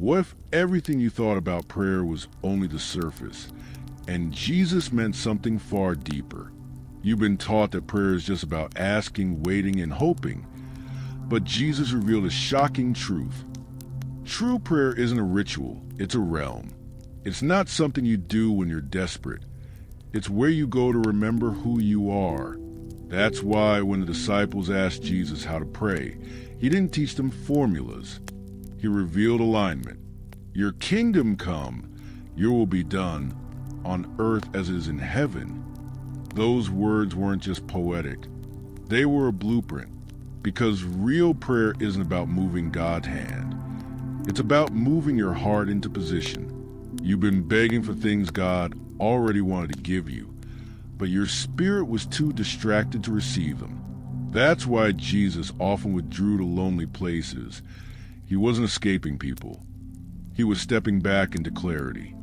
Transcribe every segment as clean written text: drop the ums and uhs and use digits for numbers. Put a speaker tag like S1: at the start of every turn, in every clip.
S1: What if everything you thought about prayer was only the surface, and Jesus meant something far deeper? You've been taught that prayer is just about asking, waiting, and hoping, but Jesus revealed a shocking truth. True prayer isn't a ritual, it's a realm. It's not something you do when you're desperate. It's where you go to remember who you are. That's why when the disciples asked Jesus how to pray, he didn't teach them formulas. He revealed alignment. Your kingdom come, your will be done, on earth as it is in heaven. Those words weren't just poetic. They were a blueprint, because real prayer isn't about moving God's hand. It's about moving your heart into position. You've been begging for things God already wanted to give you, but your spirit was too distracted to receive them. That's why Jesus often withdrew to lonely places. He wasn't escaping people. He was stepping back into clarity.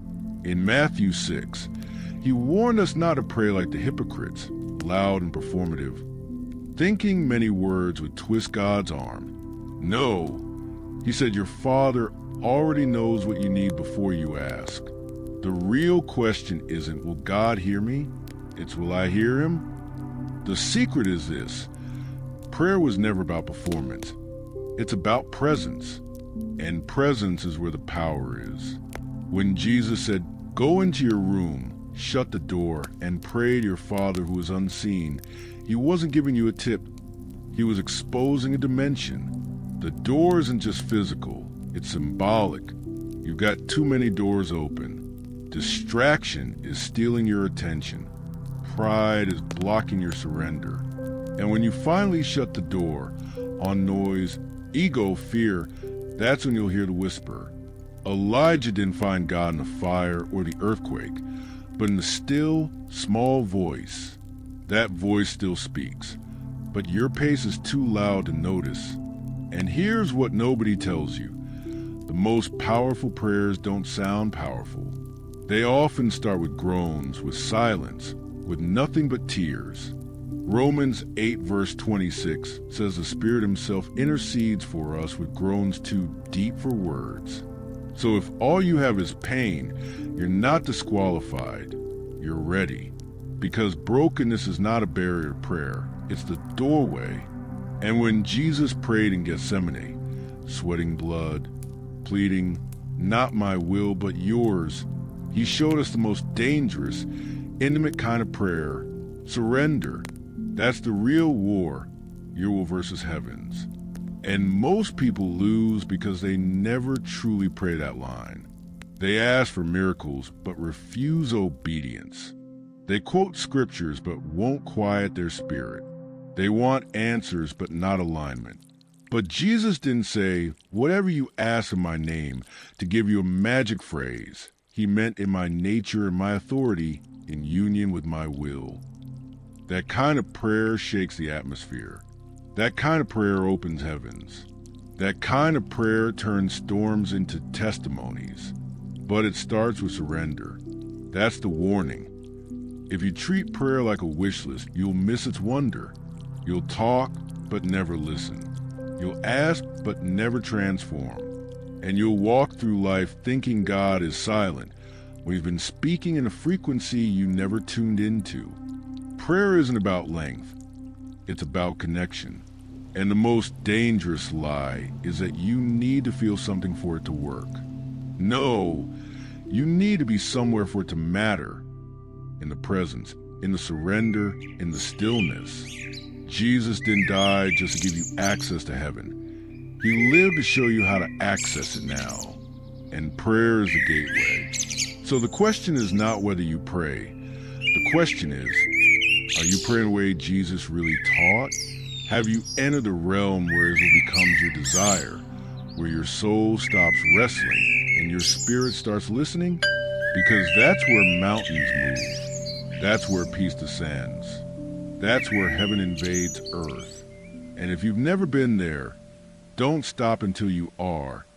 S1: In Matthew 6, he warned us not to pray like the hypocrites, loud and performative, thinking many words would twist God's arm. No, he said your Father already knows what you need before you ask. The real question isn't, will God hear me? It's, will I hear him? The secret is this. Prayer was never about performance. It's about presence. And presence is where the power is. When Jesus said, go into your room, shut the door, and pray to your Father who is unseen, he wasn't giving you a tip. He was exposing a dimension. The door isn't just physical. It's symbolic. You've got too many doors open. Distraction is stealing your attention. Pride is blocking your surrender. And when you finally shut the door on noise, ego, fear, that's when you'll hear the whisper. Elijah didn't find God in the fire or the earthquake, but in the still, small voice. That voice still speaks, but your pace is too loud to notice. And here's what nobody tells you. The most powerful prayers don't sound powerful. They often start with groans, with silence, with nothing but tears. Romans 8 verse 26 says the Spirit himself intercedes for us with groans too deep for words. So if all you have is pain, you're not disqualified. You're ready. Because brokenness is not a barrier to prayer. It's the doorway. And when Jesus prayed in Gethsemane, sweating blood, pleading, not my will but yours, he showed us the most dangerous, intimate kind of prayer, surrender. That's the real war, your will versus heaven's. And most people lose because they never truly pray that line. They ask for miracles but refuse obedience. They quote scriptures but won't quiet their spirit. They want answers but not alignment. But Jesus didn't say, whatever you ask in my name, to give you a magic phrase. He meant in my nature and my authority, in union with my will. That kind of prayer shakes the atmosphere. That kind of prayer opens heavens. That kind of prayer turns storms into testimonies. But it starts with surrender. That's the warning. If you treat prayer like a wish list, you'll miss its wonder. You'll talk, but never listen. You'll ask, but never transform. And you'll walk through life thinking God is silent, when he's been speaking in a frequency you never tuned into. Prayer isn't about length. It's about connection. And the most dangerous lie is that you need to feel something for it to work. No, you need to be somewhere for it to matter. In the presence, in the surrender, in the stillness. Jesus didn't die just to give you access to heaven. He lived to show you how to access it now. And prayer is the gateway. So the question is not whether you pray. The question is, are you praying the way Jesus really taught? Have you entered the realm where his will becomes your desire, where your soul stops wrestling and your spirit starts listening? Because that's where mountains move. That's where peace descends. That's where heaven invades earth. And if you've never been there, don't stop until you are.